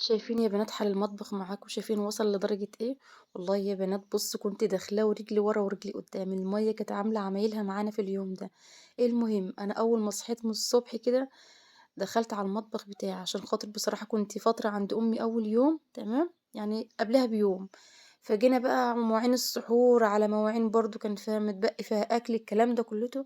شايفين يا بنات حال المطبخ معاكم، شايفين وصل لدرجة ايه؟ والله يا بنات بصوا كنت داخلة ورجلي ورا ورجلي قدام، المية كانت عاملة عمايلها معانا في اليوم ده. المهم انا اول ما صحيت من الصبح كده دخلت على المطبخ بتاعي عشان خاطر بصراحة كنت فترة عند امي اول يوم، تمام يعني قبلها بيوم. فجينا بقى مواعين السحور على مواعين برضو كان فيها متبقي فيها اكل الكلام ده كلته.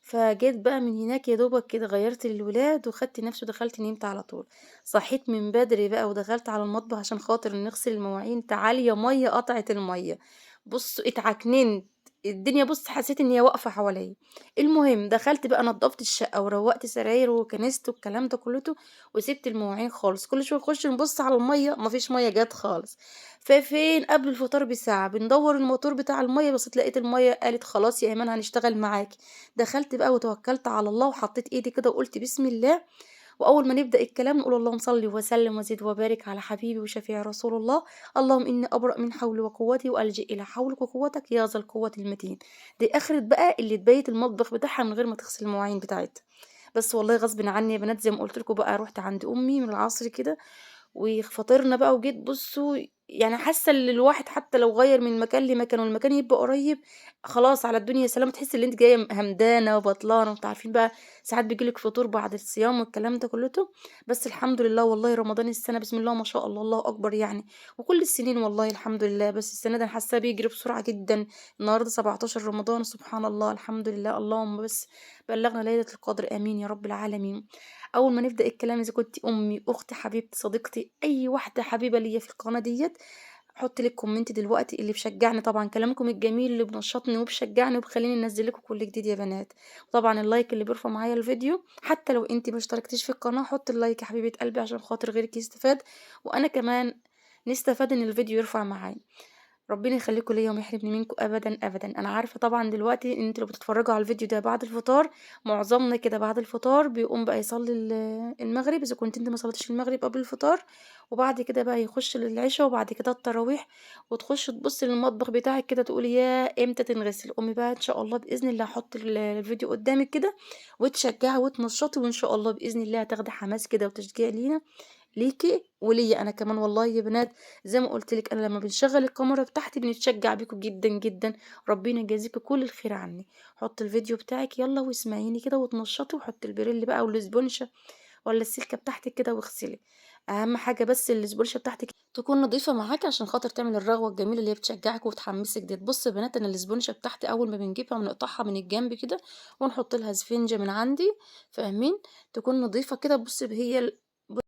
فجيت بقى من هناك يا دوبك كده غيرت للولاد وخدت نفسي ودخلت نمت على طول. صحيت من بدري بقى ودخلت على المطبخ عشان خاطر نغسل المواعين، تعالي يا ميه قطعت الميه. بص اتعكننت الدنيا، بص حسيت ان هي واقفه حواليا. المهم دخلت بقى نضفت الشقه وروقت سراير وكنست والكلام ده كلته، وسبت المواعين خالص. كل شويه نخش نبص على الميه مفيش ميه جت خالص. ففين قبل الفطار بساعه بندور الموتور بتاع الميه، بس لقيت الميه قالت خلاص يا ايمان هنشتغل معاكي. دخلت بقى وتوكلت على الله وحطيت ايدي كده وقلت بسم الله. وأول ما نبدأ الكلام نقول اللهم صل وسلم وزد وبارك على حبيبي وشفيع رسول الله. اللهم إني أبرأ من حولي وقوتي وألجئ إلى حولك وقوتك يا ذا القوة المتين. دي آخرة بقى اللي تبيت المطبخ بتاعها من غير ما تغسل المواعين بتاعتها. بس والله غصب عني يا بنات زي ما قلت لكم بقى رحت عند أمي من العصر كده وفطرنا بقى وجيت بصوا. يعني حاسة ان الواحد حتى لو غيّر من مكان لمكان والمكان يبقى قريب، خلاص على الدنيا سلام، تحسي ان أنتِ جاية همدانة وبطلانة، وأنتم عارفين بقى ساعات بييجي لِك فطور بعد الصيام والكلام ده كلّته. بس الحمد لله والله رمضان السنة بسم الله ما شاء الله، الله أكبر يعني، وكل السنين والله الحمد لله، بس السنة دي أنا حاساه بيجري بسرعة جدًا. النهارده 17 رمضان سبحان الله، الحمد لله، اللهم بس بلّغنا ليلة القدر آمين يا رب العالمين. أول ما نبدأ الكلام إذا كنتِ أمي، أختي، حبيبتي، صديقتي، أي واحدة حبيبة ليّا في القناة ديّة، هاحط لِك كومنت دلوقتي اللي بيشجعني طبعًا كلامكم الجميل اللي بينشطني وبيشجعني وبيخلّيني أنزّل لكم كل جديد يا بنات. وطبعًا اللايك اللي بيرفع معايا الفيديو، حتى لو أنتِ ما اشتركتيش في القناة حُطّي اللايك يا حبيبة قلبي عشان خاطر غيرِك يستفاد، وأنا كمان نستفاد إن الفيديو يرفع معايا. ربنا يخليكم ليا وما يحرمني منكم ابدا ابدا. انا عارفه طبعا دلوقتي ان انتوا لو بتتفرجوا على الفيديو ده بعد الفطار، معظمنا كده بعد الفطار بيقوم بقى يصلي المغرب اذا كنت انت ما صليتش المغرب قبل الفطار، وبعد كده بقى يخش للعشاء وبعد كده التراويح، وتخش تبص للمطبخ بتاعك كده تقولي يا امتى تنغسل. قومي بقى ان شاء الله باذن الله احط الفيديو قدامك كده وتشجعي وتنشطي، وان شاء الله باذن الله هتاخدي حماس كده وتشجيع لينا ليكِ وليّا أنا كمان والله يا بنات. زي ما قُلت لِك أنا لمّا بنشغّل الكاميرا بتاعتي بنتشجّع بيكم جدًا، جدًا. ربنا يجازيكم كل الخير عني. حُطّي الفيديو بتاعِك يالّا واسمعيني كده واتنشّطي، وحُطّي البريل بقى والإسبونشة والّا السلكة بتاعتِك كده واغسلي. أهم حاجة بس الإسبونشة بتاعتِك تكون نضيفة معاكِ عشان خاطر تعمل الرغوة الجميلة اللي هي بتشجّعِك وتحمّسِك ديّة. بُصّوا يا بنات أنا الإسبونشة بتاعتي أول ما بنجيبها بنقطعها من الجنب كده ونحُط لها إسفنجة من عندي، فاهمين؟ تكون نضيفة كده. بُصّي هي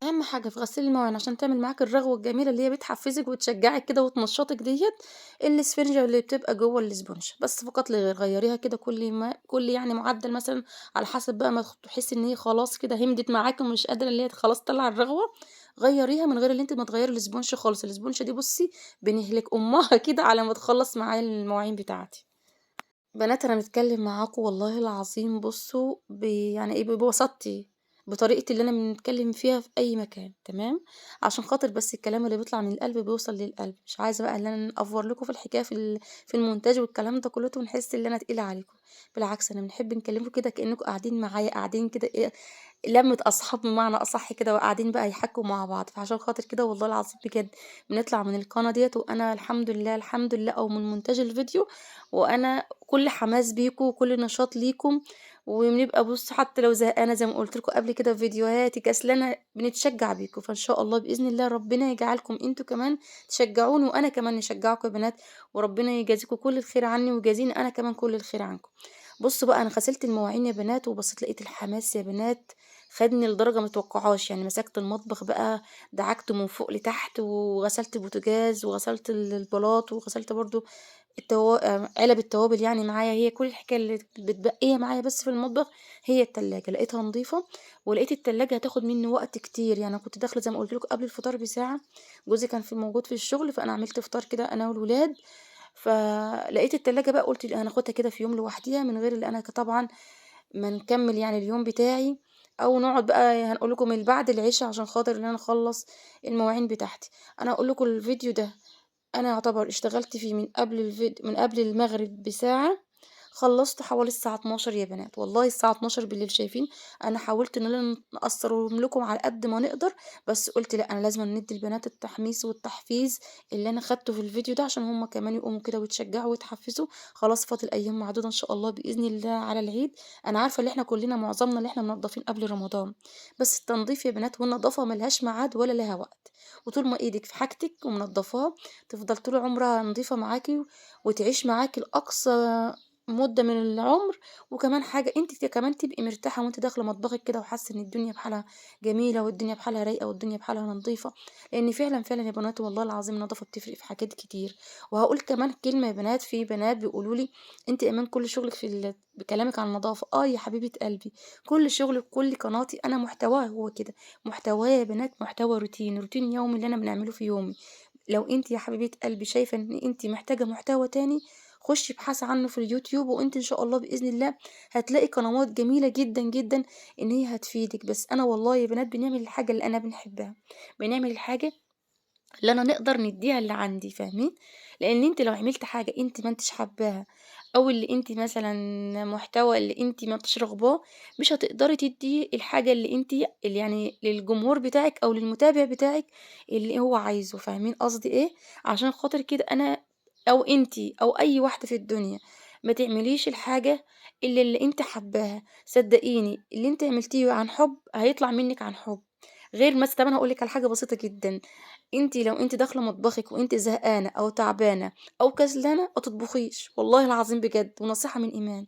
أهم حاجة في غسيل المواعين عشان تعمل معاكِ الرغوة الجميلة اللي هي بتحفزِك وتشجعِك كده وتنشطِك ديّة، الإسفنجة اللي بتبقى جوّه الإسبونشة، بس فقط لا غير. غيّريها كده كل يعني معدّل مثلًا على حسب بقى ما تحسي إن هي خلاص كده همدت معاكِ ومش قادرة اللي هي خلاص تطلّع الرغوة، غيّريها من غير اللي أنتِ ما تغيّري الإسبونشة خالص. الإسبونشة دي بُصّي بنهلك أمها كده على ما تخلّص معايا المواعين بتاعتي. بنات أنا باتكلم معاكم والله العظيم بُصّوا يعني إيه ببساطتي، بطريقتي اللي أنا بنتكلم فيها في أي مكان، تمام، عشان خاطر بس الكلام اللي بيطلع من القلب بيوصل للقلب. مش عايزة بقى اللي أنا أأفور لكم في الحكاية في المونتاج والكلام ده كلّته ونحس اللي أنا تقيلة عليكم. بالعكس أنا بنحب نكلمكم كده كأنكم قاعدين معايا، قاعدين كده إيه، لمة أصحاب بمعنى أصح كده وقاعدين بقى يحكوا مع بعض. فعشان خاطر كده والله العظيم بجد بنطلع من القناة ديّة وأنا الحمد لله، الحمد لله أو من مونتاج الفيديو وأنا كل حماس بيكم وكل نشاط ليكم. وبنبقى بُصّوا حتى لو زهقانة زي ما قُلت لكم قبل كده في فيديوهاتي كسلانة بنتشجّع بيكم. فإن شاء الله بإذن الله ربنا يجعلكم أنتم كمان تشجعوني وأنا كمان نشجعكم يا بنات، وربنا يجازيكم كل الخير عني ويجازيني أنا كمان كل الخير عنكم. بُصّوا بقى أنا غسلت المواعين يا بنات وبصيت لقيت الحماس يا بنات خدني لدرجة ما تتوقعوهاش. يعني مسكت المطبخ بقى دعكته من فوق لتحت وغسلت البوتاجاز وغسلت البلاط وغسلت برضه علب التوابل يعني معايا. هي كل الحكاية اللي متبقية معايا بس في المطبخ هي التلاجة، لقيتها نضيفة ولقيت التلاجة هتاخد مني وقت كتير. يعني أنا كنت داخلة زي ما قُلت لكم قبل الفطار بساعة، جوزي كان موجود في الشغل، فأنا عملت فطار كده أنا والولاد. فلقيت التلاجة بقى قُلت هناخدها كده في يوم لوحديها من غير اللي أنا طبعًا ما نكمّل يعني اليوم بتاعي، أو نقعد بقى هنقول لكم من بعد العشا عشان خاطر إن أنا أخلّص المواعين بتاعتي. أنا هاقول لكم الفيديو ده أنا يعتبر اشتغلت فيه من قبل من قبل المغرب بساعة، خلّصت حوالي الساعة 12:00 يا بنات، والله الساعة 00:00 شايفين، أنا حاولت إن أنا نقصّرهم لكم على قد ما نقدر، بس قُلت لأ، أنا لازمًا ندّي البنات التحميس والتحفيز اللي أنا خدته في الفيديو ده، عشان هُم كمان يقوموا كده ويتشجعوا ويتحفزوا. خلاص فاضل أيام معدودة إن شاء الله بإذن الله على العيد. أنا عارفة إن إحنا كلنا معظمنا اللي إحنا منضّفين قبل رمضان، بس التنضيف يا بنات والنضافة ما لهاش ميعاد ولا لها وقت، وطول ما إيدِك في حاجتِك ومنضّفاها تفضل طول عمرها نضيفة معاكِ وتعيش معاكِ لأقصى مدة من العمر. وكمان حاجة أنتِ كمان تبقي مرتاحة وأنتِ داخلة مطبخِك كده وحاسة إن الدنيا بحالها جميلة والدنيا بحالها رايقة والدنيا بحالها نضيفة، لإن فعلًا، فعلًا يا بنات والله العظيم النضافة بتفرق في حاجات كتير. وهاقول كمان كلمة يا بنات، في بنات بيقولوا لي: "أنتِ إيمان كل شغلِك بكلامِك عن النضافة." آه يا حبيبة قلبي، كل شغلي وكل قناتي أنا محتواها هو كده، محتواه يا بنات محتوى روتين، روتين يومي اللي أنا بنعمله في يومي. لو أنتِ يا حبيبة قلبي شايفة إن أنتِ محتاجة محتوى تاني، خشي ابحثي عنه في اليوتيوب، وأنتِ إن شاء الله بإذن الله هتلاقي قنوات جميلة جدًا، جدًا إن هي هتفيدِك. بس أنا والله يا بنات بنعمل الحاجة اللي أنا بنحبها، بنعمل الحاجة اللي أنا نقدر ندّيها اللي عندي، فاهمين؟ لإن أنتِ لو عملتِ حاجة أنتِ ما أنتيش حاباها، أو اللي أنتِ مثلًا محتوى اللي أنتِ ما أنتيش راغباه، مش هتقدري تدّي الحاجة اللي يعني للجمهور بتاعِك أو للمتابع بتاعِك اللي هو عايزه، فاهمين قصدي إيه؟ عشان خاطر كده أنا أو أنتِ أو أي واحدة في الدنيا ما تعمليش الحاجة إلا اللي أنتِ حاباها. صدقيني اللي أنتِ عملتيه عن حُب هيطلع منِّك عن حُب. غير طَب أنا هاقول لِك على حاجة بسيطة جدًا، لو أنتِ داخلة مطبخِك وأنتِ زهقانة أو تعبانة أو كسلانة ما تطبخيش، والله العظيم بجد ونصيحة من إيمان.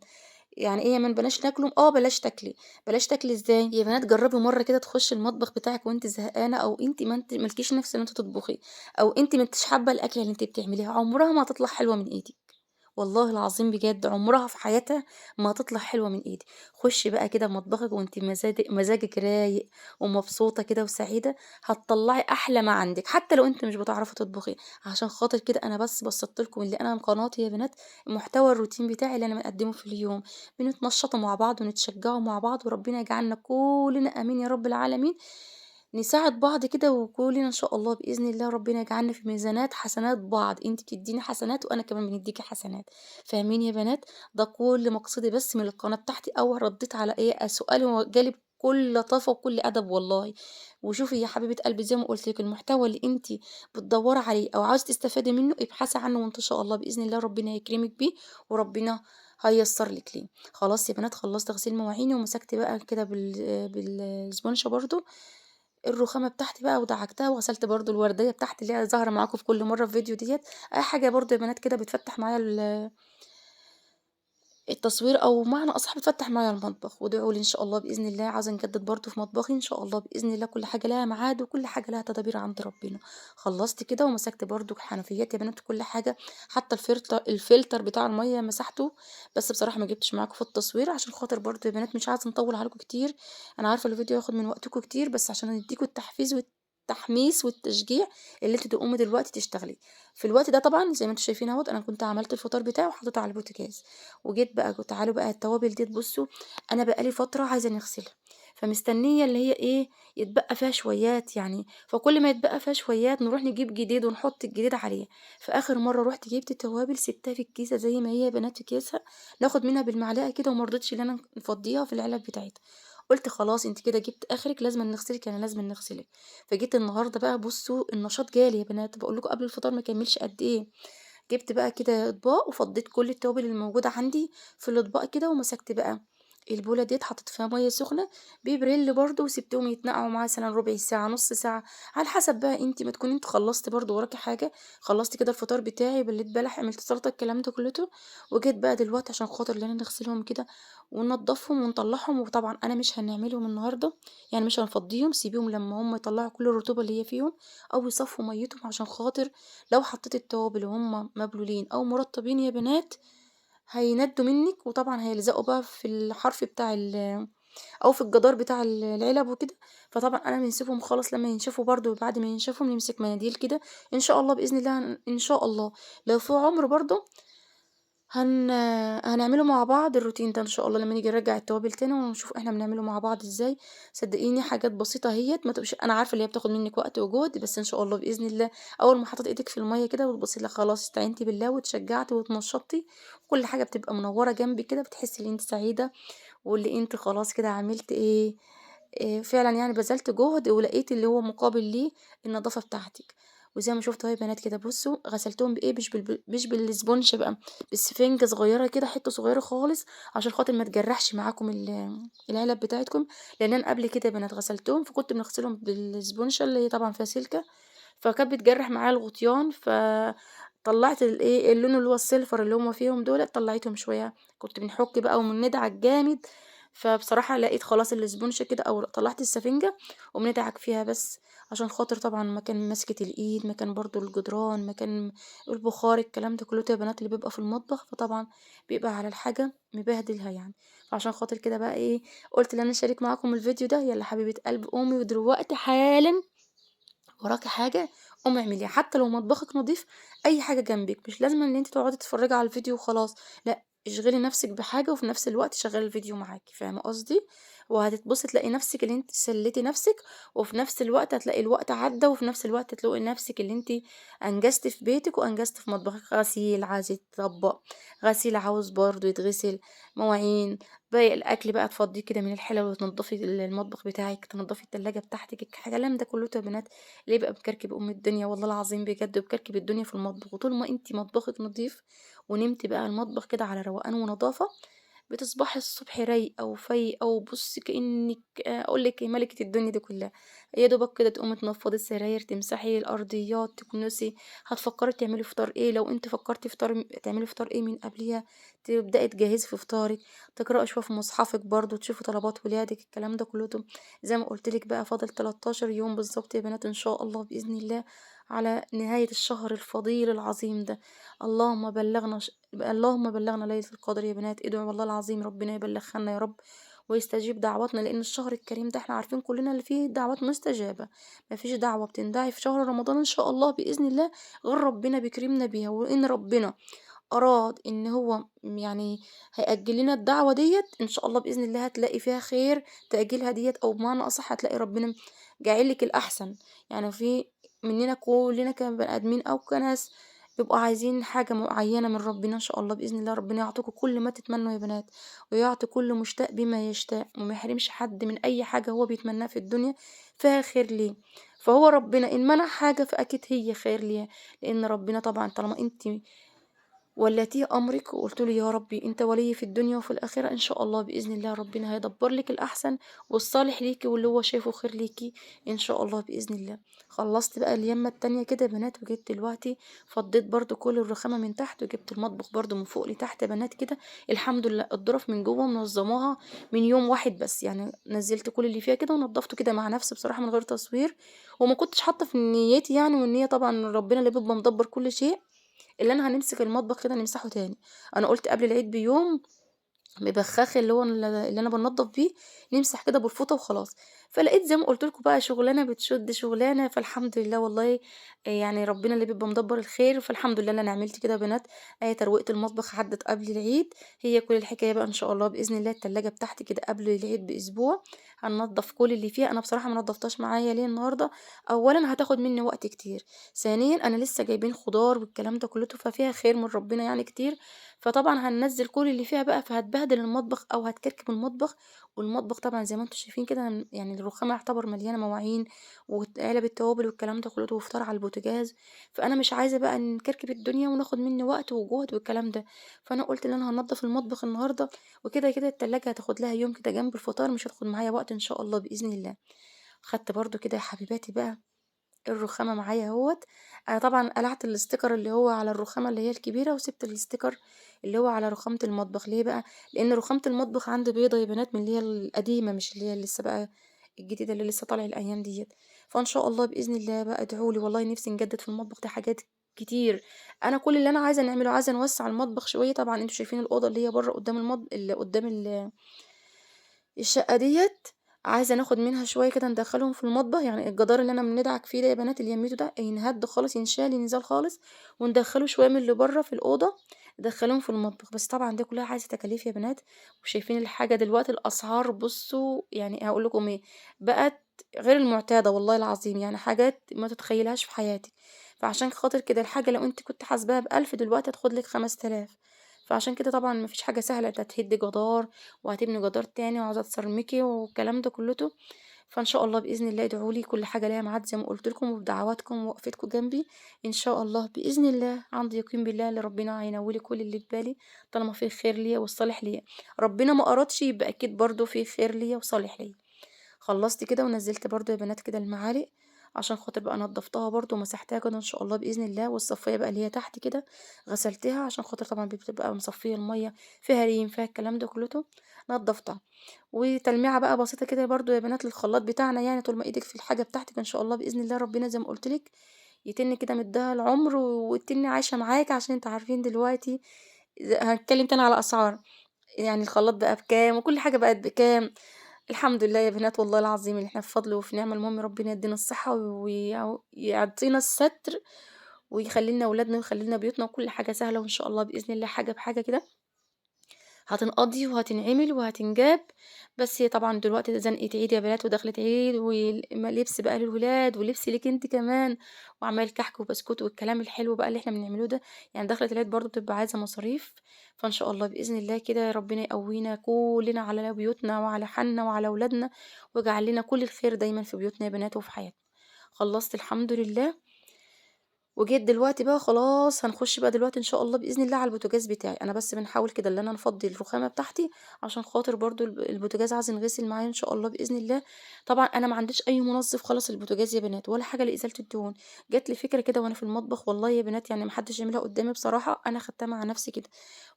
يعني إيه يا إيمان بلاش ناكله؟ آه بلاش تاكلي. بلاش تاكلي إزاي؟ يا بنات جرّبي مرّة كده تخشي المطبخ بتاعِك وأنتِ زهقانة، أو أنتِ ما لكيش نِفْس إن أنتِ تطبخي، أو أنتِ ما أنتيش حابة الأكلة اللي أنتِ بتعمليها، عمرها ما هتطلع حلوة من إيدِك. والله العظيم بجد عمرها في حياتها ما هتطلع حلوة من إيدي. خشي بقى كده مطبخك وانتِ مزاجِك رايق ومبسوطة كده وسعيدة، هتطلّعي أحلى ما عندِك، حتى لو أنتِ مش بتعرفي تطبخي. عشان خاطر كده أنا بس بسطت لكم اللي أنا قناتي يا بنات محتوى الروتين بتاعي اللي أنا باقدّمه في اليوم، بنتنشّطوا مع بعض ونتشجّعوا مع بعض وربنا يجعلنا كُلّنا آمين يا رب العالمين، نساعد بعض كده وكلنا إن شاء الله بإذن الله ربنا يجعلنا في ميزانات حسنات بعض، أنتِ بتدّيني حسنات وأنا كمان بندّيكِ حسنات، فاهمين يا بنات؟ ده كل مقصدي بس من القناة بتاعتي، أو ردّيت على إيه، سؤال هو جالي بكل لطافة وكل أدب والله. وشوفي يا حبيبة قلبي زي ما قُلت لِك المحتوى اللي أنتِ بتدوّري عليه أو عاوزة تستفادي منه ابحثي عنه وأنتِ إن شاء الله بإذن الله ربنا هيكرمِك بيه وربنا هييسّر لِك ليه. خلاص يا بنات خلّصت غسيل مواعيني ومسكت بقى كده بالإسبونشة برضه الرخامة بتاعتي بقى ودعكتها، وغسلت برضه الوردية بتاعتي اللي هي ظاهرة معاكم في كل مرة في فيديو ديّة. أي حاجة برضه يا بنات كده بتفتح معايا التصوير، أو بمعنى أصح بتفتح معايا المطبخ. وادعوا لي إن شاء الله بإذن الله، عاوزة نجدد برضه في مطبخي إن شاء الله بإذن الله، كل حاجة لها ميعاد وكل حاجة لها تدابير عند ربنا. خلصت كده ومسكت برضه الحنفيات يا بنات وكل حاجة، حتى الفلتر بتاع المَيّة مسحته، بس بصراحة ما جبتش معاكم في التصوير عشان خاطر برضه يا بنات مش عايزة نطوّل عليكم كتير. أنا عارفة الفيديو هياخد من وقتكم كتير، بس عشان نديكم التحفيز والتحميس والتشجيع اللي أنتم تقوموا دلوقتي تشتغلي. في الوقت ده طبعًا زي ما أنتم شايفين أهوّة أنا كنت عملت الفطار بتاعي وحطيته على البوتاجاز. وجيت بقى تعالوا بقى التوابل ديّة بُصّوا، أنا بقى لي فترة عايزة نغسلها، فمستنية اللي هي إيه، يتبقى فيها شويات يعني، فكل ما يتبقى فيها شويات نروح نجيب جديد ونحط الجديد عليه. فآخر مرّة رُحت جِبت توابل سِبتها في الكيسة زي ما هي يا بنات في كيسها، ناخد منها بالمعلقة كده وما رضيتش إن أنا نفضّيها في العلب بتاعتها. قُلت خلاص أنتِ كده جبتِ آخرِك لازمًا نغسلِك، يعني لازمًا نغسلِك. فجيت النهارده بقى بُصّوا النشاط جالي يا بنات، باقول لكم قبل الفطار ما كمّلش قد إيه. جِبت بقى كده أطباق وفضّيت كل التوابل الموجودة عندي في الأطباق كده، ومسكت بقى البولة ديّة حطيت فيها مَيّة سخنة ببريل برضه وسِبتهم يتنقعوا مثلًا ربع ساعة، نُص ساعة، على حسب بقى أنتِ ما تكوني أنتِ خلّصتِ برضه وراكِ حاجة. خلّصت كده الفطار بتاعي، بلّيت بلح، عملت سلطة، الكلام ده كُلّته. وجيت بقى دلوقتي عشان خاطر إن أنا نغسلهم كده وننضّفهم ونطلّعهم. وطبعًا أنا مش هنعملهم النهارده، يعني مش هنفضّيهم، سيبيهم لمّا هُم يطلّعوا كل الرطوبة اللي هي فيهم أو يصفّوا مَيّتهم، عشان خاطر لو حطيتِ التوابل وهُم مبلولين أو مرطبين يا بنات هيندّوا منِّك، وطبعًا هيلزقوا بقى في الحرف بتاع أو في الجدار بتاع العلب وكده. فطبعًا أنا بنسيبهم خالص لمّا ينشفوا برضه، بعد ما ينشفوا نمسك مناديل كده إن شاء الله بإذن الله إن شاء الله لو في عُمر برضه هن هنعمله مع بعض الروتين ده إن شاء الله لمّا نيجي نرجّع التوابل تاني ونشوف إحنا بنعمله مع بعض إزاي. صدقيني حاجات بسيطة أهيّة ما تبقيش أنا عارفة اللي هي بتاخد منِّك وقت وجهد، بس إن شاء الله بإذن الله أول ما حطيتِ إيدِك في المَيّة كده وتبُصّي لأ خلاص استعنتِ بالله واتشجعتِ واتنشطتِ، وكل حاجة بتبقى منوّرة جنبِك كده، بتحسّي إن أنتِ سعيدة واللي أنتِ خلاص كده عملتِ إيه، فعلًا يعني بذلتِ جهد ولقيتِ اللي هو مقابل ليه النضافة بتاعتِك. وزي ما شُفتوا أهو يا بنات كده بُصّوا غسلتهم بإيه مش بالإسبونج بقى، بإسفنجة صغيرة كده حتّة صغيرة خالص عشان خاطر ما تجرّحش معاكم العلب بتاعتكم، لإن أنا قبل كده يا بنات غسلتهم فكنت بنغسلهم بالإسبونشة اللي هي طبعًا فيها سلكة، فكانت بتجرّح معايا الغطيان طلّعت الإيه، اللون اللي هو السيلفر اللي هُم فيهم دُولة طلّعتهم شوية، كنت بنحُك بقى وبندعك جامد، فبصراحة لقيت خلاص الإسبونشة كده أو طلّعت السفنجة وبندعك فيها بس، عشان خاطر طبعًا مكان مسكة الإيد، مكان برضه الجدران، مكان البخار، الكلام ده كلّه يا بنات اللي بيبقى في المطبخ، فطبعًا بيبقى على الحاجة مبهدلها يعني، فعشان خاطر كده بقى إيه، قُلت إن أنا أشارك معاكم الفيديو ده، يالّا حبيبة قلبي قومي ودلوقتي حالًا وراكِ حاجة قومي اعمليها، حتى لو مطبخِك نضيف أي حاجة جنبِك، مش لازمًا إن أنتِ تقعدي تتفرجي على الفيديو وخلاص، لأ اشغلي نفسِك بحاجة وفي نفس الوقت شغّلي الفيديو معاكِ، فاهمة قصدي؟ وهتتبسطي تلاقي نفسِك اللي أنتِ سليتِ نفسِك، وفي نفس الوقت هتلاقي الوقت عدّى، وفي نفس الوقت هتلاقي نفسِك اللي أنتِ أنجزتِ في بيتِك وأنجزتِ في مطبخِك، غسيل عايز يتطبق، غسيل عاوز برضه يتغسل، مواعين، باقي الأكل بقى تفضّيه كده من الحلل وتنضفي المطبخ بتاعِك، تنضفي التلاجة بتاعتِك، الكلام ده كلّه يا بنات اللي يبقى مكركب الدنيا والله العظيم بجد ومكركب الدنيا في المطبخ، وطول ما أنتِ مطبخِك نضيف ونمتِ بقى المطبخ كده على روقان ونضافة، بتصبحي الصبح رايقة وفايقة وبُصّي كإنِّك أقول لِك إيه ملكة الدنيا دي كلّها، يا دوبك كده تقومي تنفّضي السراير، تمسحي الأرضيات، تكنسي، هتفكّري تعملي فطار إيه، لو أنتِ فكّرتِ تعملي فطار إيه من قبليها، تبدئي تجهّزي في فطارِك، تقرأي شوية في مصحفِك برضه، تشوفي طلبات ولادِك، الكلام ده كلّه زي ما قُلت لِك بقى فاضل 13 يوم بالضبط يا بنات إن شاء الله بإذن الله على نهاية الشهر الفضيل العظيم ده، اللهم بلغنا ليلة القدر يا بنات، ادعوا والله العظيم ربنا يبلغها لنا يا رب ويستجيب دعواتنا، لإن الشهر الكريم ده إحنا عارفين كلنا اللي فيه دعوات مستجابة، ما فيش دعوة بتندعي في شهر رمضان إن شاء الله بإذن الله غير ربنا بيكرمنا بيها، وإن ربنا أراد إن هو يعني هيأجل لنا الدعوة ديّة إن شاء الله بإذن الله هتلاقي فيها خير تأجيلها ديّة أو بمعنى أصح هتلاقي ربنا جاعل لِك الأحسن، يعني في مننا كلنا كبني آدمين أو كناس بيبقوا عايزين حاجة معينة من ربنا إن شاء الله بإذن الله ربنا يعطيكم كل ما تتمنوا يا بنات، ويعطي كل مشتاق بما يشتاق، وما يحرمش حد من أي حاجة هو بيتمناها في الدنيا فيها خير ليه، فهو ربنا إن منع حاجة فأكيد هي خير ليها، لإن ربنا طبعًا طالما أنتِ ولّيتيه أمرِك وقُلتِ له يا ربي أنت وليّي في الدنيا وفي الآخرة، إن شاء الله بإذن الله ربنا هيدبّر لِك الأحسن والصالح ليكِ واللي هو شايفه خير ليكِ إن شاء الله بإذن الله. خلّصت بقى اليَمّة التانية كده يا بنات وجيت دلوقتي فضّيت برضه كل الرخامة من تحت وجِبت المطبخ برضه من فوق لتحت يا بنات كده، الحمد لله الضرف من جوّه منظّماها من يوم واحد بس، يعني نزّلت كل اللي فيها كده ونضّفته كده مع نفسي بصراحة من غير تصوير، وما كنتش حاطة في نيّتي يعني والنيّة طبعًا ربنا اللي بيبقى مدبّر كل شيء اللي أنا هنمسك المطبخ كده نمسحه تاني، أنا قُلت قبل العيد بيوم مبخّاخ اللي هو اللي أنا بانضّف بيه، نمسح كده بالفوطة وخلاص، فلقيت زي ما قُلت لكم بقى شُغلانة بتشُد شُغلانة، فالحمد لله والله يعني ربنا اللي بيبقى مدبّر الخير، فالحمد لله اللي أنا عملت كده يا بنات، ترويقة المطبخ عدّت قبل العيد، هي كل الحكاية بقى إن شاء الله بإذن الله التلاجة بتاعتي كده قبل العيد بأسبوع، هننضّف كل اللي فيها، أنا بصراحة ما نضّفتهاش معايا ليه النهارده، أولًا هتاخد منّي وقت كتير، ثانيًا أنا لسه جايبين خضار والكلام ده كُلّته، ففيها خير من ربنا يعني كتير، فطبعًا هننزّل كل اللي فيها بقى، فهتبهدل المطبخ أو هتكركب المطبخ، والمطبخ طبعًا زي ما أنتم شايفين كده يعني الرخامة يعتبر مليانة مواعين وعلب التوابل والكلام ده كلّه وفطار على البوتاجاز، فأنا مش عايزة بقى نكركب الدنيا وناخد منّي وقت وجهد والكلام ده، فأنا قُلت إن أنا هانضّف المطبخ النهارده، وكده، كده التلاجة هتاخد لها يوم كده جنب الفطار مش هتاخد معايا وقت إن شاء الله بإذن الله. خدت برضه كده يا حبيباتي بقى الرخامة معايا أهوّة، أنا طبعًا قلعت الsticker اللي هو على الرخامة اللي هي الكبيرة، وسِبت الsticker اللي هو على رخامة المطبخ، ليه بقى؟ لإن رخامة المطبخ عندي بيضا يا بنات من اللي هي القديمة مش اللي هي لسه بقى الجديدة اللي لسه طالعة الأيام ديّة، فإن شاء الله بإذن الله بقى ادعوا لي والله نفسي نجدد في المطبخ ده حاجات كتير، أنا كل اللي أنا عايزة نعمله عايزة نوسّع المطبخ شوية، طبعًا أنتم شايفين الأوضة اللي هي برّه قدّام اللي قدّام الشقة ديّة عايزة ناخد منها شوية كده ندخّلهم في المطبخ، يعني الجدار اللي أنا بندعك فيه ده يا بنات اللي يميته ده ينهد خالص، ينشال ينزال خالص، وندخّله شوية من اللي برّه في الأوضة، دخّلوهم في المطبخ، بس طبعًا دي كلّها عايزة تكاليف يا بنات، وشايفين الحاجة دلوقتي الأسعار بُصّوا يعني هاقول لكم إيه، بقت غير المعتادة والله العظيم، يعني حاجات ما تتخيليهاش في حياتِك، فعشان خاطر كده الحاجة لو أنتِ كنتِ حاسباها ب1000 دلوقتي هتاخد لِك 5000، فعشان كده طبعًا ما فيش حاجة سهلة، أنتِ هتهدّي جدار وهتبني جدار تاني وعاوزة تسرمكي والكلام ده كلّته، فإن شاء الله بإذن الله ادعوا لي كل حاجة ليها ميعاد زي ما قُلت لكم، وبدعواتكم ووقفتكم جنبي إن شاء الله بإذن الله، عندي يقين بالله إن ربنا هينوّل لي كل اللي في بالي طالما فيه خير ليّا والصالح ليّا، ربنا ما أرادش يبقى أكيد برضه فيه خير ليّا وصالح ليّا. خلّصت كده ونزّلت برضه يا بنات كده المعالق، عشان خاطر بقى نضّفتها برضه ومسحتها كده إن شاء الله بإذن الله، والصفّاية بقى اللي هي تحت كده غسلتها عشان خاطر طبعًا بتبقى مصفّية المَيّة، فيها ريم، فيها الكلام ده كلّته، نضّفتها. وتلميعة بقى بسيطة كده برضه يا بنات للخلاط بتاعنا يعني طول ما إيدِك في الحاجة بتاعتِك إن شاء الله بإذن الله ربنا زي ما قُلت لِك يتِن كده مدّيها العمر وتِن عايشة معاكِ عشان أنتم عارفين دلوقتي هاتكلم تاني على أسعار، يعني الخلاط بقى بكام وكل حاجة بقت بكام. الحمد لله يا بنات والله العظيم اللي إحنا في فضل وفي نعمة، المهم ربنا يدينا الصحة يعطينا الستر ويخلّي لنا ولادنا ويخلّي لنا بيوتنا وكل حاجة سهلة وإن شاء الله بإذن الله حاجة بحاجة كده هتنقضي وهتنعمل وهتنجاب، بس هي طبعًا دلوقتي زنقة عيد يا بنات ودخلة عيد لبس بقى للولاد ولبس ليكِ أنتِ كمان، وعمايل كحك وبسكوت والكلام الحلو بقى اللي إحنا بنعمله ده، يعني دخلة العيد برضه بتبقى عايزة مصاريف، فإن شاء الله بإذن الله كده ربنا يقوينا كلنا على بيوتنا وعلى حالنا وعلى ولادنا، ويجعل لنا كل الخير دايمًا في بيوتنا يا بنات وفي حياتنا. خلّصت الحمد لله وجيت دلوقتي بقى خلاص هنخش بقى دلوقتي إن شاء الله بإذن الله على البوتاجاز بتاعي، أنا بس بنحاول كده اللي أنا نفضّي الرخامة بتاعتي عشان خاطر برضه البوتاجاز عايز ينغسل معايا إن شاء الله بإذن الله، طبعًا أنا ما عنديش أي منظف خالص للبوتاجاز يا بنات ولا حاجة لإزالة الدهون، جات لي فكرة كده وأنا في المطبخ والله يا بنات يعني ما حدش يعملها قدّامي بصراحة، أنا خدتها مع نفسي كده،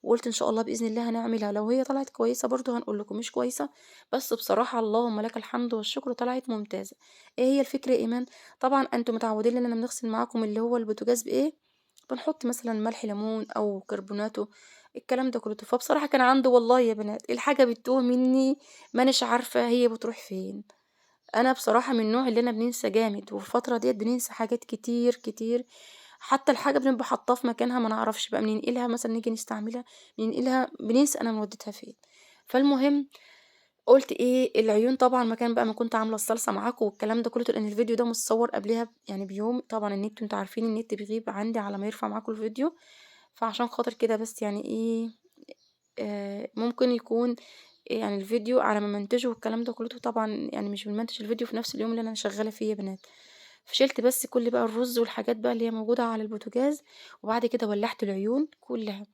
وقُلت إن شاء الله بإذن الله هنعملها، لو هي طلعت كويسة برضه هنقول لكم، مش كويسة بس بصراحة اللهم لك الحمد والشكر طلعت ممتازة. إيه هي الفكرة يا إيمان؟ طبعًا أنتم متعودين إننا بنغسل معاكم اللي هو البوتاجاز بإيه، بنحط مثلًا ملح، ليمون أو كربوناتو الكلام ده كله، فبصراحة كان عندي والله يا بنات الحاجة بتتوه مني مانيش عارفة هي بتروح فين، أنا بصراحة من النوع اللي أنا بننسى جامد، وفي الفترة ديّة بننسى حاجات كتير، كتير، حتى الحاجة بنبقى حاطاها في مكانها ما نعرفش بقى بننقلها مثلًا نيجي نستعملها، بننقلها بننسى أنا وديتها فين، فالمهم قُلت إيه، العيون طبعًا مكان بقى ما كنت عاملة الصلصة معاكم والكلام ده كلّه، لإن الفيديو ده متصوّر قبلها يعني بيوم، طبعًا النت أنتم عارفين النت بيغيب عندي على ما يرفع معاكم الفيديو، فعشان خاطر كده بس يعني إيه، ممكن يكون يعني الفيديو على ما أمنتجه والكلام ده كلّه طبعًا يعني مش بنمنتج الفيديو في نفس اليوم اللي أنا شغّالة فيه يا بنات، فشِلت بس كل بقى الرز والحاجات بقى اللي هي موجودة على البوتاجاز، وبعد كده ولّعت العيون كلّها.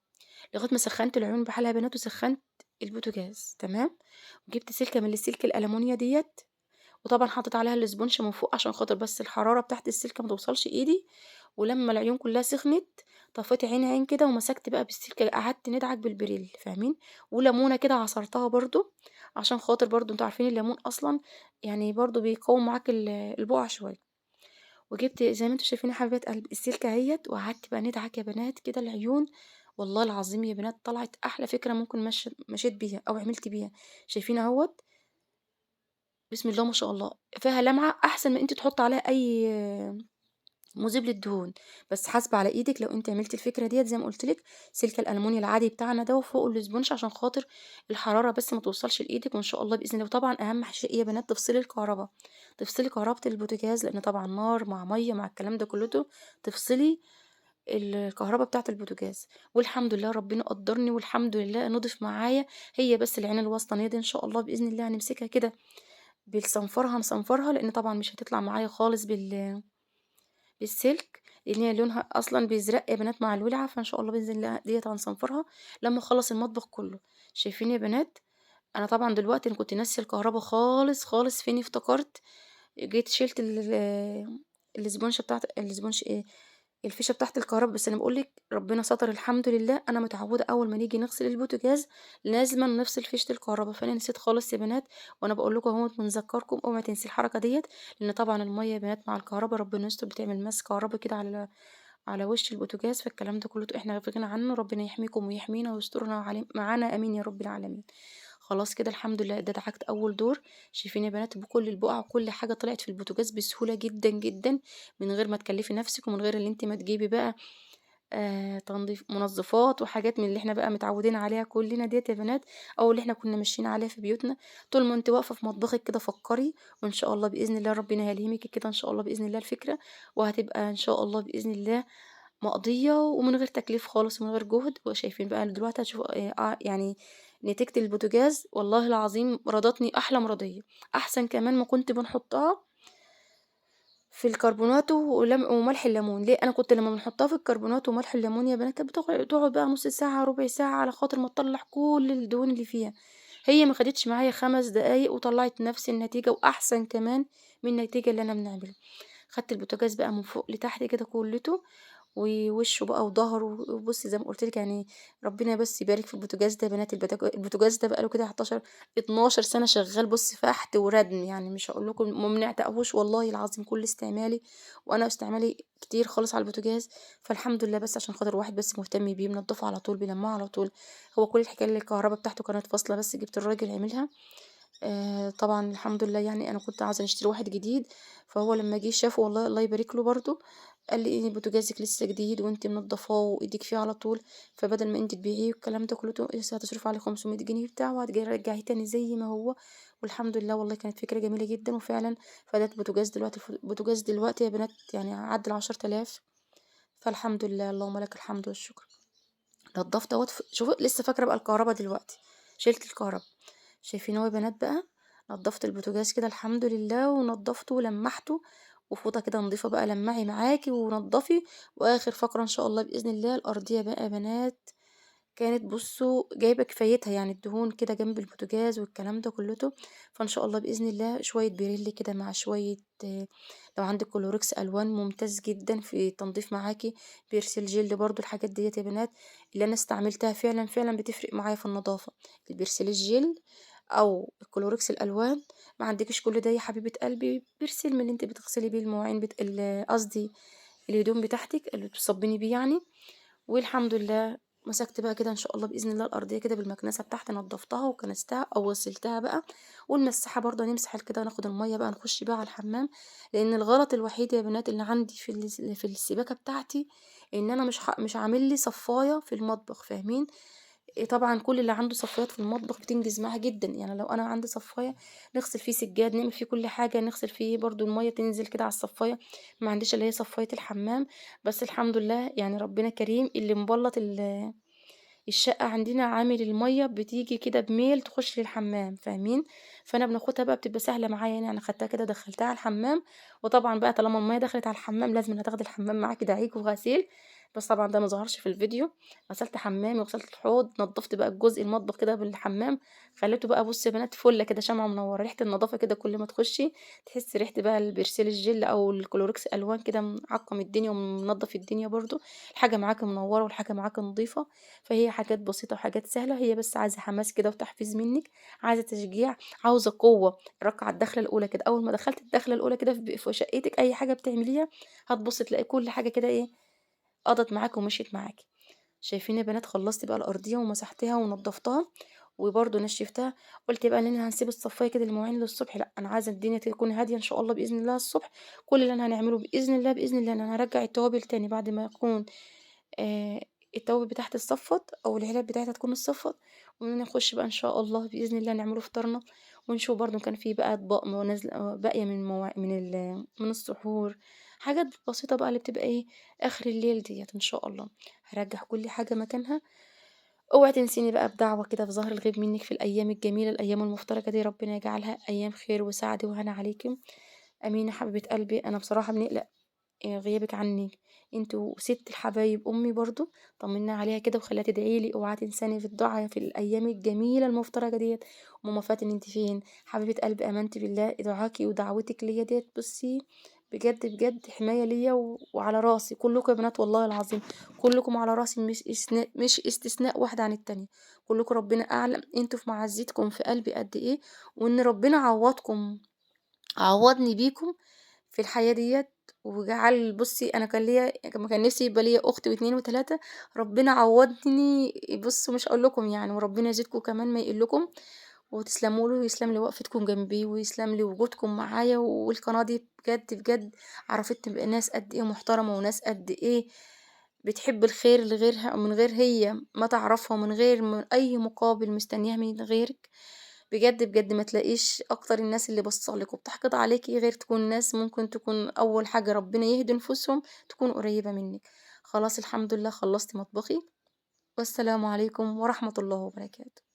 لغاية ما سخّنت العيون بحالها يا بنات وسخّنت البوتاجاز تمام، وجِبت سلكة من السلك الألمونيا ديّة، وطبعًا حطيت عليها الإسبونش من فوق عشان خاطر بس الحرارة بتاعة السلكة ما توصلش إيدي، ولمّا العيون كلّها سخنت طفيت عين كده ومسكت بقى بالسلكة قعدت ندعك بالبريل فاهمين، وليمونة كده عصرتها برضه، عشان خاطر برضه أنتم عارفين الليمون أصلًا يعني برضه بيقوّم معاك البُقع شوية. وجِبت زي ما أنتم شايفين يا حبايبات قلبي السلكة أهيّة وقعدت بقى ندعك يا بنات كده العيون، والله العظيم يا بنات طلعت أحلى فكرة ممكن مشيت بيها أو عملت بيها، شايفين أهوّة، بسم الله ما شاء الله، فيها لمعة أحسن من أنتِ تحطّي عليها أي مذيب للدهون، بس حاسبة على إيدِك لو أنتِ عملتِ الفكرة ديّة زي ما قُلت لِك، سلك الألمونيا العادي بتاعنا ده وفوقه الإسبونج عشان خاطر الحرارة بس ما توصلش لإيدِك وإن شاء الله بإذن الله وطبعًا أهم شيء يا بنات تفصلي الكهربا، تفصلي كهربة البوتاجاز لإن طبعًا نار مع مَيّة مع الكلام ده كلّته، تفصلي الكهربا بتاعة البوتاجاز، والحمد لله ربنا قدّرني والحمد لله نضِف معايا، هي بس العين الوسطانية دي إن شاء الله بإذن الله هنمسكها كده بالصنفرة هنصنفرها لإن طبعًا مش هتطلع معايا خالص بالسلك، لإن هي لونها أصلًا بيزرق يا بنات مع الولعة، فإن شاء الله بإذن الله ديّة هنصنفرها لمّا أخلّص المطبخ كلّه، شايفين يا بنات؟ أنا طبعًا دلوقتي أنا كنت ناسية الكهربا خالص، خالص، فيني افتكرت جيت شِلت الإسبونشة بتاعة الإسبونش إيه، الفيشة بتاعة الكهربا، بس أنا باقول لِك ربنا ستر الحمد لله، أنا متعودة أول ما نيجي نغسل البوتاجاز لازمًا نفصل فيشة الكهربا، فأنا نسيت خالص يا بنات، وأنا باقول لكم أهوّة بنذكّركم اوعي تنسي الحركة ديّة، لإن طبعًا المَيّة يا بنات مع الكهربا ربنا يستر بتعمل مَس كهربا كده على وش البوتاجاز، فالكلام ده كلّه إحنا في غنى عنّه، ربنا يحميكم ويحمينا ويسترنا معانا آمين يا رب العالمين. خلاص كده الحمد لله ده دعكت أول دور، شايفين يا بنات بكل البقع وكل حاجة طلعت في البوتاجاز بسهولة جدًا، جدًا، من غير ما تكلّفي نفسِك ومن غير اللي أنتِ ما تجيبي بقى تنضيف منظفات وحاجات من اللي إحنا بقى متعودين عليها كلنا ديّة يا بنات، أو اللي إحنا كنا ماشيين عليها في بيوتنا. طول ما أنتِ واقفة في مطبخِك كده فكّري، وإن شاء الله بإذن الله ربنا هيلهمِك كده إن شاء الله بإذن الله الفكرة، وهتبقى إن شاء الله بإذن الله مقضية ومن غير تكليف خالص ومن غير جهد. وشايفين بقى دلوقتي هتشوفوا يعني نتيجة البوتاجاز والله العظيم رضتني أحلى مرضية، أحسن كمان ما كنت بنحطها في الكربوناتو وملح الليمون. ليه؟ أنا كنت لمّا بنحطها في الكربوناتو وملح الليمون يا بنات كانت تقعد بقى نُص ساعة، ربع ساعة على خاطر ما تطلّع كل الدهون اللي فيها. هي ما خدتش معايا 5 دقايق وطلّعت نفس النتيجة وأحسن كمان من النتيجة اللي أنا بنعملها. خدت البوتاجاز بقى من فوق لتحت كده كُلّته ووشه بقى وضهره. وبُصّي زي ما قُلت لِك يعني ربنا بس يبارك في البوتاجاز ده يا بنات. البوتاجاز ده بقى له كده 12 سَنة شغّال بُصّي فحت وردم، يعني مش هاقول لكم ما بنعتقهوش والله العظيم كل استعمالي، وأنا استعمالي كتير خالص على البوتاجاز. فالحمد لله بس عشان خاطر واحد بس مهتم بيه، منضّفه على طول، بيلمّعه على طول. هو كل الحكاية اللي الكهربا بتاعته كانت فاصلة بس جِبت الراجل عملها. طبعًا الحمد لله يعني أنا كنت عاوزة نشتري واحد جديد، فهو لمّا جه شافه والله الله يبارك له برضه، قال لي: "إيه بوتاجازِك لسه جديد وأنتِ منضّفاه وإيدِك فيه على طول، فبدل ما أنتِ تبيعيه والكلام ده كله لسه هتصرفي عليه 500 جنيه وبتاع رجّعيه تاني زي ما هو." والحمد لله والله كانت فكرة جميلة جدًا وفعلًا فادت بوتاجاز دلوقتي البوتاجاز دلوقتي يا بنات يعني عدّى ال10.000. فالحمد لله اللهم لك الحمد والشكر. نضّفت أهوّة شوفوا لسه فاكرة بقى الكهربا دلوقتي، شِلت الكهربا. شايفين أهو يا بنات بقى، نضّفت البوتاجاز كده الحمد لله ونضّفته ولمّعته، وفوطة كده نضيفة بقى لمّعي معاكِ ونضّفي. وآخر فقرة إن شاء الله بإذن الله الأرضية بقى يا بنات كانت بُصّوا جايبة كفايتها، يعني الدهون كده جنب البوتاجاز والكلام ده كُلّته. فإن شاء الله بإذن الله شوية بريل كده مع شوية لو عندِك كلوركس ألوان ممتاز جدًا في التنضيف معاكِ، بيرسل جل برضه الحاجات ديّة يا بنات اللي أنا استعملتها فعلًا، فعلًا بتفرق معايا في النضافة. البرسيل الجل أو الكلوركس الألوان. ما عندكيش كل ده يا حبيبة قلبي، بيرسل من اللي أنتِ بتغسلي بيه المواعين قصدي الهدوم بتاعتِك اللي بتصبّني بيه يعني. والحمد لله مسكت بقى كده إن شاء الله بإذن الله الأرضية كده بالمكنسة بتاعتي نضفتها وكنستها أو غسلتها بقى. والمساحة برضه هنمسح كده وناخد المَيّة بقى نخش بيها على الحمام. لإن الغلط الوحيد يا بنات اللي عندي في السباكة بتاعتي إن أنا مش عامل لي صفاية في المطبخ فاهمين؟ طبعًا كل اللي عنده صفايات في المطبخ بتنجز معاه جدًا. يعني لو أنا عندي صفاية نغسل فيه سجاد، نعمل فيه كل حاجة، نغسل فيه برضه المَيّة تنزل كده على الصفاية. ما عنديش اللي هي صفاية الحمام. بس الحمد لله يعني ربنا كريم اللي مبلّط الشقة عندنا عامل المَيّة بتيجي كده بميل تخش للحمام فاهمين؟ فأنا بناخدها بقى بتبقى سهلة معايا يعني خدتها كده دخّلتها على الحمام. وطبعًا بقى طالما المَيّة دخلت على الحمام لازمًا هتاخدي الحمام معاكِ دعيك وغسيل. بس طبعًا ده ما ظهرش في الفيديو. غسلت حمامي وغسلت الحوض، نضّفت بقى الجزء المطبخ كده بالحمام، خلّيته بقى بُصّي يا بنات فُلّة كده شمعة منوّرة. ريحة النضافة كده كل ما تخشي تحسّي ريحة بقى البرسيل الجل أو الكلوركس ألوان كده معقّم الدنيا ومنضّف الدنيا برضه. الحاجة معاكِ منوّرة والحاجة معاكِ نضيفة. فهي حاجات بسيطة وحاجات سهلة، هي بس عايزة حماس كده وتحفيز منِّك، عايزة تشجيع، عاوزة قوة. الركعة الداخلة الأولى كده، أول ما دخلتِ الدخلة الأولى كده في شقتِك أي حاجة بتعمليها، هتبُصّي تلاقي كل حاجة كده إيه، قضت معاكِ ومشيت معاكِ. شايفين يا بنات خلّصت بقى الأرضية ومسحتها ونضّفتها وبرضه نشّفتها. قُلت بقى إننا هنسيب الصفاية كده للمواعين للصبح، لأ، أنا عايزة الدنيا تكون هادية إن شاء الله بإذن الله الصبح. كل اللي أنا هنعمله بإذن الله، بإذن الله إن أنا هارجّع التوابل تاني بعد ما يكون آآ التوابل بتاعتي اتصفّت أو العلب بتاعتها تكون اتصفّت. ونخش بقى إن شاء الله بإذن الله نعمله فطارنا. ونشوف برضه كان في بقى أطباق نازلة باقية من السحور، حاجات بسيطة بقى اللي بتبقى إيه، آخر الليل ديّة إن شاء الله. هارجّع كل حاجة مكانها. اوعي تنسيني بقى بدعوة كده في ظهر الغيب منِّك في الأيام الجميلة، الأيام المفترجة دي ربنا يجعلها أيام خير وسعد وهنا عليكِ. آمين يا حبيبة قلبي. أنا بصراحة بنقلق غيابِك عني. أنتِ وسِت الحبايب أمي برضه، طمنيني عليها كده وخلّيها تدعي لي. اوعي تنساني في الدعا في الأيام الجميلة المفترجة ديّة. ماما فاتن أنتِ فين؟ حبيبة قلبي آمنت بالله دعاكِ ودعوتِك ليّا ديّة بُصّي بجد، بجد حماية ليّا وعلى راسي. كلّكم يا بنات والله العظيم، كلّكم على راسي مش استثناء واحدة عن التانية. كلّكم ربنا أعلم أنتم في معزتكم في قلبي قد إيه، وإن ربنا عوّضني بيكم في الحياة ديّة. وجعل بُصّي أنا كان نفسي يبقى ليّا أخت و2 و3. ربنا عوّضني بُصّوا مش هاقول لكم يعني. وربنا يزيدكم كمان ما يقلكم. وتسلموا له ويسلم لي وقفتكم جنبي ويسلم لي وجودكم معايا. والقناة دي بجد، بجد عرّفتني بناس قد إيه محترمة وناس قد إيه بتحب الخير لغيرها من غير هي ما تعرفها، ومن غير أي مقابل مستنياه من غيرِك، بجد، بجد ما تلاقيش أكتر الناس اللي باصة لِك وبتحقد عليكِ غير تكون ناس ممكن تكون أول حاجة ربنا يهدي نفوسهم تكون قريبة منِّك. خلاص الحمد لله خلّصت مطبخي، والسلام عليكم ورحمة الله وبركاته.